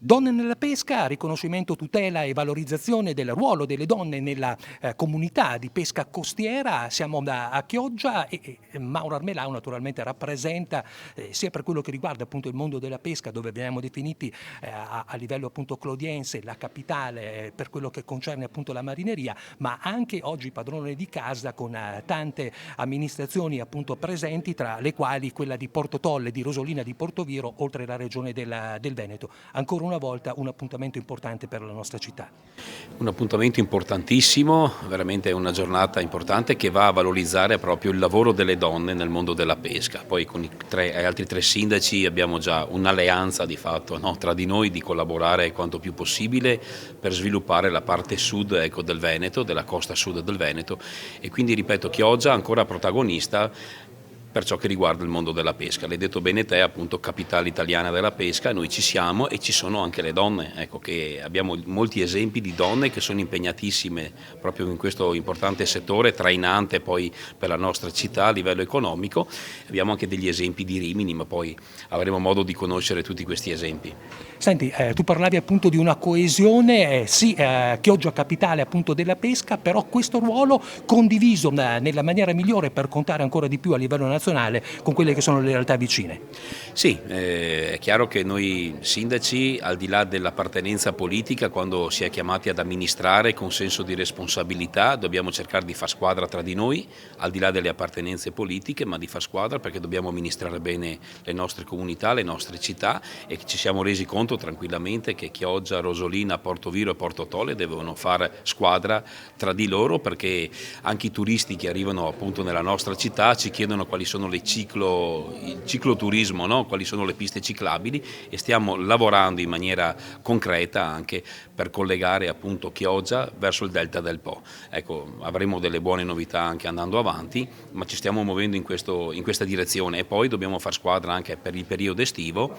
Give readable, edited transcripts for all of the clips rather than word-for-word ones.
Donne nella pesca, riconoscimento, tutela e valorizzazione del ruolo delle donne nella comunità di pesca costiera. Siamo a Chioggia e Mauro Armelau naturalmente rappresenta sia per quello che riguarda appunto il mondo della pesca, dove veniamo definiti a livello appunto clodiense la capitale per quello che concerne appunto la marineria, ma anche oggi padrone di casa con tante amministrazioni appunto presenti, tra le quali quella di Porto Tolle, di Rosolina, di Portoviro, oltre la regione del Veneto. Ancora una volta un appuntamento importante per la nostra città. Un appuntamento importantissimo, veramente una giornata importante che va a valorizzare proprio il lavoro delle donne nel mondo della pesca. Poi con altri tre sindaci abbiamo già un'alleanza di fatto, no, tra di noi, di collaborare quanto più possibile per sviluppare la parte sud, ecco, del Veneto, della costa sud del Veneto, e quindi ripeto, Chioggia ancora protagonista per ciò che riguarda il mondo della pesca. L'hai detto bene te, appunto, capitale italiana della pesca, noi ci siamo e ci sono anche le donne, ecco, che abbiamo molti esempi di donne che sono impegnatissime proprio in questo importante settore, trainante poi per la nostra città a livello economico. Abbiamo anche degli esempi di Rimini, ma poi avremo modo di conoscere tutti questi esempi. Senti, tu parlavi appunto di una coesione, sì, Chioggia capitale appunto della pesca, però questo ruolo condiviso nella maniera migliore per contare ancora di più a livello nazionale con quelle che sono le realtà vicine. Sì, è chiaro che noi sindaci, al di là dell'appartenenza politica, quando si è chiamati ad amministrare con senso di responsabilità, dobbiamo cercare di far squadra tra di noi, al di là delle appartenenze politiche, ma di far squadra perché dobbiamo amministrare bene le nostre comunità, le nostre città, e ci siamo resi conto tranquillamente che Chioggia, Rosolina, Portoviro e Porto Tolle devono fare squadra tra di loro, perché anche i turisti che arrivano appunto nella nostra città ci chiedono quali sono il cicloturismo, no? Quali sono le piste ciclabili, e stiamo lavorando in maniera concreta anche per collegare appunto Chioggia verso il delta del Po. Ecco, avremo delle buone novità anche andando avanti, ma ci stiamo muovendo in questa direzione, e poi dobbiamo far squadra anche per il periodo estivo,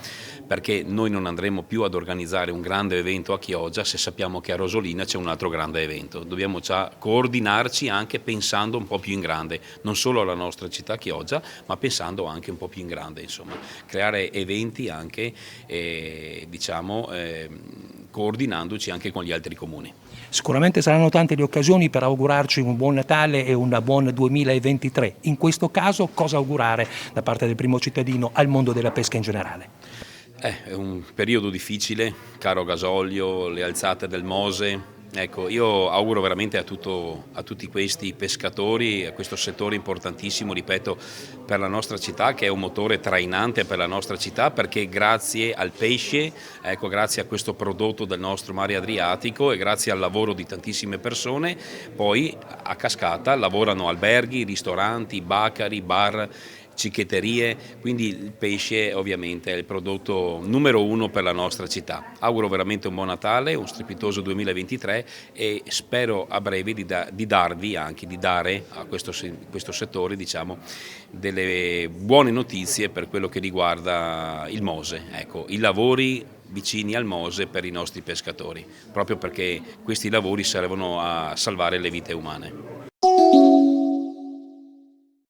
perché noi non andremo più ad organizzare un grande evento a Chioggia se sappiamo che a Rosolina c'è un altro grande evento. Dobbiamo già coordinarci anche pensando un po' più in grande, non solo alla nostra città Chioggia, ma pensando anche un po' più in grande, insomma, creare eventi anche, coordinandoci anche con gli altri comuni. Sicuramente saranno tante le occasioni per augurarci un buon Natale e un buon 2023. In questo caso cosa augurare da parte del primo cittadino al mondo della pesca in generale? È un periodo difficile, caro gasolio, le alzate del Mose. Ecco, io auguro veramente a tutti questi pescatori, a questo settore importantissimo, ripeto, per la nostra città, che è un motore trainante per la nostra città, perché grazie al pesce, ecco, grazie a questo prodotto del nostro mare Adriatico e grazie al lavoro di tantissime persone, poi a cascata lavorano alberghi, ristoranti, baccari, bar, cicchetterie, quindi il pesce ovviamente è il prodotto numero uno per la nostra città. Auguro veramente un buon Natale, un strepitoso 2023, e spero a breve di dare a questo settore, diciamo, delle buone notizie per quello che riguarda il Mose, ecco, i lavori vicini al Mose per i nostri pescatori, proprio perché questi lavori servono a salvare le vite umane.